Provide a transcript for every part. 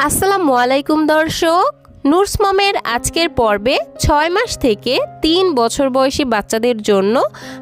আসসালামু আলাইকুম দর্শক, নুরস মমের আজকের পর্বে 6 মাস থেকে 3 বছর বয়সী বাচ্চাদের জন্য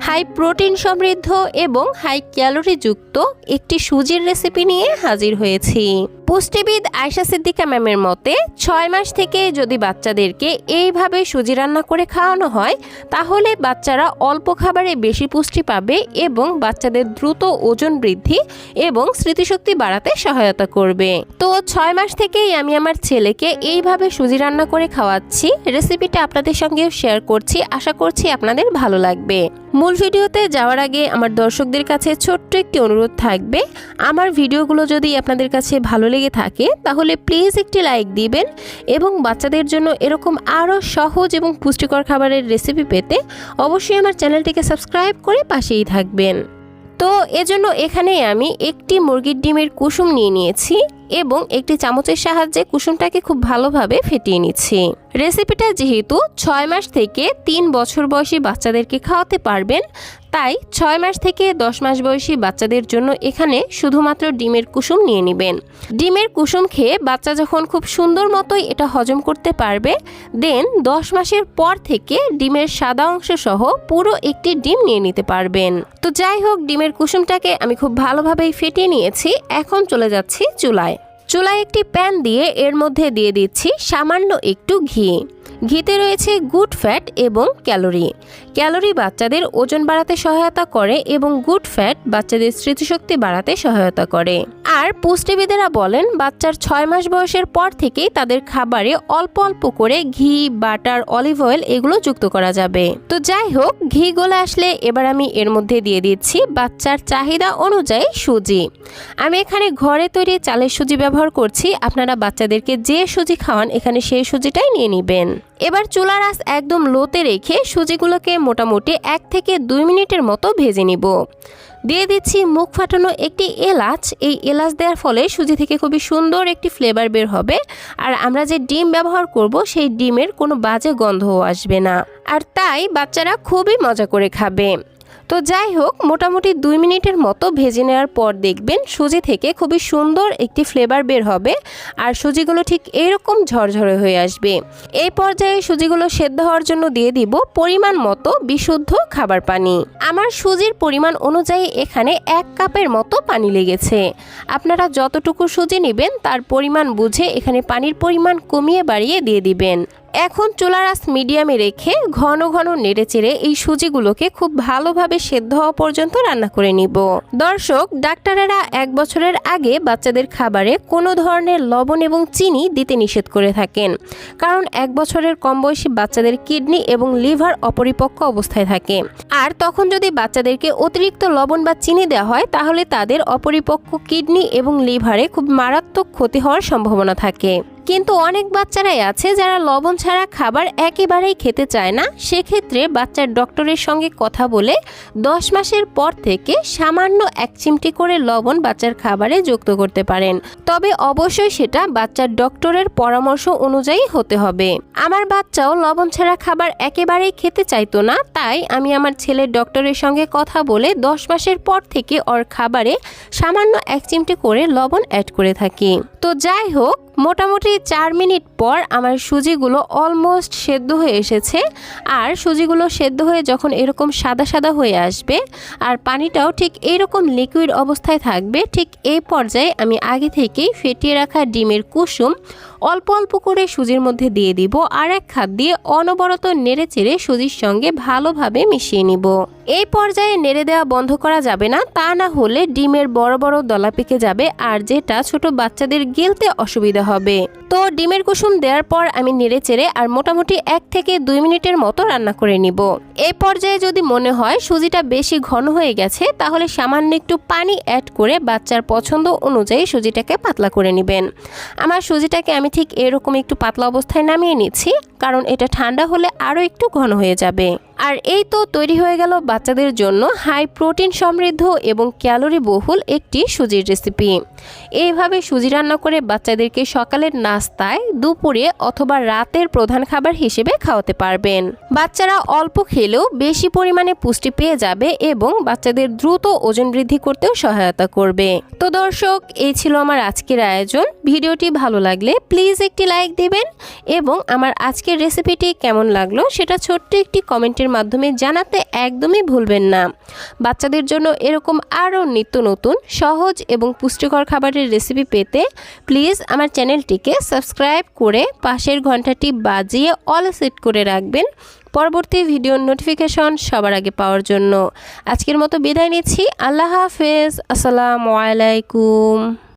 হাই প্রোটিন সমৃদ্ধ এবং হাই ক্যালোরি যুক্ত একটি সুজির রেসিপি নিয়ে হাজির হয়েছি। পুষ্টিবিদ আয়েশা সিদ্দিকা ম্যামের মতে 6 মাস থেকে যদি বাচ্চাদেরকে এইভাবে সুজি রান্না করে খাওয়ানো হয় তাহলে বাচ্চারা অল্প খাবারে বেশি পুষ্টি পাবে এবং বাচ্চাদের দ্রুত ওজন বৃদ্ধি এবং স্মৃতিশক্তি বাড়াতে সহায়তা করবে। তো 6 মাস থেকেই আমি আমার ছেলেকে এইভাবে সুজি রান্না করে খাওয়াচ্ছি। রেসিপিটা আপনাদের সঙ্গেও শেয়ার করছি, আশা করছি আপনাদের ভালো লাগবে। মূল ভিডিওতে যাওয়ার আগে আমার দর্শকদের কাছে ছোট্ট একটি অনুরোধ থাকবে, আমার ভিডিওগুলো যদি আপনাদের কাছে ভালো লেগে থাকে তাহলে প্লিজ একটি লাইক দিবেন এবং বাচ্চাদের জন্য এরকম আরও সহজ এবং পুষ্টিকর খাবারের রেসিপি পেতে অবশ্যই আমার চ্যানেলটিকে সাবস্ক্রাইব করে পাশেই থাকবেন। তো এজন্য এখানে আমি একটি মুরগির ডিমের কুসুম নিয়ে নিয়েছি এবং একটি চামচের সাহায্যে কুসুমটাকে খুব ভালোভাবে ফেটিয়ে নিচ্ছি। রেসিপিটা যেহেতু 6 মাস থেকে 3 বছর বয়সী বাচ্চাদেরকে খাওয়াতে পারবেন, তাই 6 মাস থেকে 10 মাস বয়সী বাচ্চাদের জন্য এখানে শুধুমাত্র ডিমের কুসুম নিয়ে নেবেন। ডিমের কুসুম খেয়ে বাচ্চা যখন খুব সুন্দর মতোই এটা হজম করতে পারবে, দেন 10 মাসের পর থেকে ডিমের সাদা অংশ সহ পুরো একটি ডিম নিয়ে নিতে পারবেন। তো যাই হোক, ডিমের কুসুমটাকে আমি খুব ভালোভাবেই ফেটিয়ে নিয়েছি। এখন চলে যাচ্ছি চুলায়। চুলায় একটি প্যান দিয়ে এর মধ্যে দিয়ে দিচ্ছি সামান্য একটু ঘি। ঘিতে রয়েছে গুড ফ্যাট এবং ক্যালোরি। ক্যালোরি বাচ্চাদের ওজন বাড়াতে সহায়তা করে এবং গুড ফ্যাট বাচ্চাদের স্মৃতিশক্তি বাড়াতে সহায়তা করে। আর পুষ্টিবিদেরা বলেন বাচ্চার 6 মাস বয়সের পর থেকেই তাদের খাবারে অল্প অল্প করে ঘি, বাটার, অলিভ অয়েল এগুলো যুক্ত করা যাবে। তো যাই হোক, ঘি গলে আসলে এবার আমি এর মধ্যে দিয়ে দিচ্ছি বাচ্চার চাহিদা অনুযায়ী সুজি। আমি এখানে ঘরে তৈরি চালের সুজি ব্যবহার করছি, আপনারা বাচ্চাদেরকে যে সুজি খাওয়ান এখানে সেই সুজিটাই নিয়ে নেবেন। এবার চুলার আঁচ একদম লোতে রেখে সুজিগুলোকে মোটামুটি 1 থেকে 2 মিনিটের মতো ভেজে নিব। দিয়ে দিচ্ছি মুখ ফাটানো একটি এলাচ। এই এলাচ দেওয়ার ফলে সুজি থেকে খুবই সুন্দর একটি ফ্লেভার বের হবে, আর আমরা যে ডিম ব্যবহার করব সেই ডিমের কোনো বাজে গন্ধও আসবে না, আর তাই বাচ্চারা খুবই মজা করে খাবে। তো যাই হোক, মোটামুটি 2 মিনিটের মতো ভেজে নেওয়ার পর দেখবেন সুজি থেকে খুবই সুন্দর একটি ফ্লেভার বের হবে আর সুজিগুলো ঠিক এরকম ঝরঝরে হয়ে আসবে। এই পর্যায়ে সুজিগুলো সেদ্ধ হওয়ার জন্য দিয়ে দিব পরিমাণ মতো বিশুদ্ধ খাবার পানি। আমার সুজির পরিমাণ অনুযায়ী এখানে 1 কাপের মতো পানি লেগেছে। আপনারা যতটুকু সুজি নেবেন তার পরিমাণ বুঝে এখানে পানির পরিমাণ কমিয়ে বাড়িয়ে দিয়ে দিবেন। এখন চুলার আঁচ মিডিয়ামে রেখে ঘন ঘন নেড়েচেড়ে এই সুজিগুলোকে খুব ভালোভাবে সেদ্ধ হওয়া পর্যন্ত রান্না করে নিব। দর্শক, ডাক্তারেরা 1 বছরের আগে বাচ্চাদের খাবারে কোনো ধরনের লবণ এবং চিনি দিতে নিষেধ করে থাকেন, কারণ 1 বছরের কম বয়সী বাচ্চাদের কিডনি এবং লিভার অপরিপক্ক অবস্থায় থাকে, আর তখন যদি বাচ্চাদেরকে অতিরিক্ত লবণ বা চিনি দেওয়া হয় তাহলে তাদের অপরিপক্ক কিডনি এবং লিভারে খুব মারাত্মক ক্ষতি হওয়ার সম্ভাবনা থাকে। কিন্তু অনেক বাচ্চারাই আছে যারা লবণ ছাড়া খাবার একেবারেই খেতে চায় না। সেক্ষেত্রে বাচ্চার ডক্টরের সঙ্গে কথা বলে 10 মাসের পর থেকে সামান্য 1 চিমটি করে লবণ বাচ্চার খাবারে যুক্ত করতে পারেন, তবে অবশ্যই সেটা বাচ্চার ডক্টরের পরামর্শ অনুযায়ী হতে হবে। আমার বাচ্চাও লবণ ছাড়া খাবার একেবারেই খেতে চাইতো না, তাই আমি আমার ছেলের ডক্টরের সঙ্গে কথা বলে 10 মাসের পর থেকে ওর খাবারে সামান্য 1 চিমটি করে লবণ অ্যাড করে থাকি। তো যাই হোক, মোটামুটি 4 মিনিট পর আমার সুজিগুলো অলমোস্ট সেদ্ধ হয়ে এসেছে, আর সুজিগুলো সেদ্ধ হয়ে যখন এরকম সাদা সাদা হয়ে আসবে আর পানিটাও ঠিক এইরকম লিকুইড অবস্থায় থাকবে, ঠিক এই পর্যায়ে আমি আগে থেকেই ফেটিয়ে রাখা ডিমের কুসুম অল্প অল্প করে সুজির মধ্যে দিয়ে দিব, আর 1 হাত দিয়ে অনবরত নেড়ে চেড়ে সুজির সঙ্গে ভালোভাবে মিশিয়ে নিব। এই পর্যায়ে নেড়ে দেওয়া বন্ধ করা যাবে না, তা না হলে ডিমের বড় বড় দলা পেকে যাবে, আর যেটা ছোট বাচ্চাদের গিলতে অসুবিধা হবে। তো ডিমের কুসুম দেওয়ার পর আমি নেড়ে চেড়ে আর মোটামুটি 1 থেকে 2 মিনিটের মতো রান্না করে নিব। এই পর্যায়ে যদি মনে হয় সুজিটা বেশি ঘন হয়ে গেছে তাহলে সামান্য একটু পানি অ্যাড করে বাচ্চার পছন্দ অনুযায়ী সুজিটাকে পাতলা করে নেবেন। আমার সুজিটাকে আমি ঠিক এরকম একটু পাতলা অবস্থায় নামিয়ে নিচ্ছি, কারণ এটা ঠান্ডা হলে আরও একটু ঘন হয়ে যাবে। আর এই তো তৈরি হয়ে গেল বাচ্চাদের জন্য হাই প্রোটিন সমৃদ্ধ এবং ক্যালোরি বহুল একটি সুজির রেসিপি। এইভাবে সুজি রান্না করে বাচ্চাদেরকে সকালের নাস্তায়, দুপুরে অথবা রাতের প্রধান খাবার হিসেবে খাওয়াতে পারবেন। বাচ্চারা অল্প খেলেও বেশি পরিমাণে পুষ্টি পেয়ে যাবে এবং বাচ্চাদের দ্রুত ওজন বৃদ্ধি করতেও সহায়তা করবে। তো দর্শক, এই ছিল আমার আজকের আয়োজন। ভিডিওটি ভালো লাগলে প্লিজ একটি লাইক দিবেন এবং আমার আজকের রেসিপিটি কেমন লাগলো সেটা ছোট্ট একটি কমেন্টের মাধ্যমে জানাতে একদমই ভুলবেন না। বাচ্চাদের জন্য এরকম আরও নিত্য নতুন সহজ এবং পুষ্টিকর খাবারের রেসিপি পেতে প্লিজ আমার চ্যানেলটিকে সাবস্ক্রাইব করে পাশের ঘন্টাটি বাজিয়ে অল সেট করে রাখবেন পরবর্তী ভিডিওর নোটিফিকেশন সবার আগে পাওয়ার জন্য। আজকের মতো বিদায় নিচ্ছি। আল্লাহ হাফেজ। আসসালামু আলাইকুম।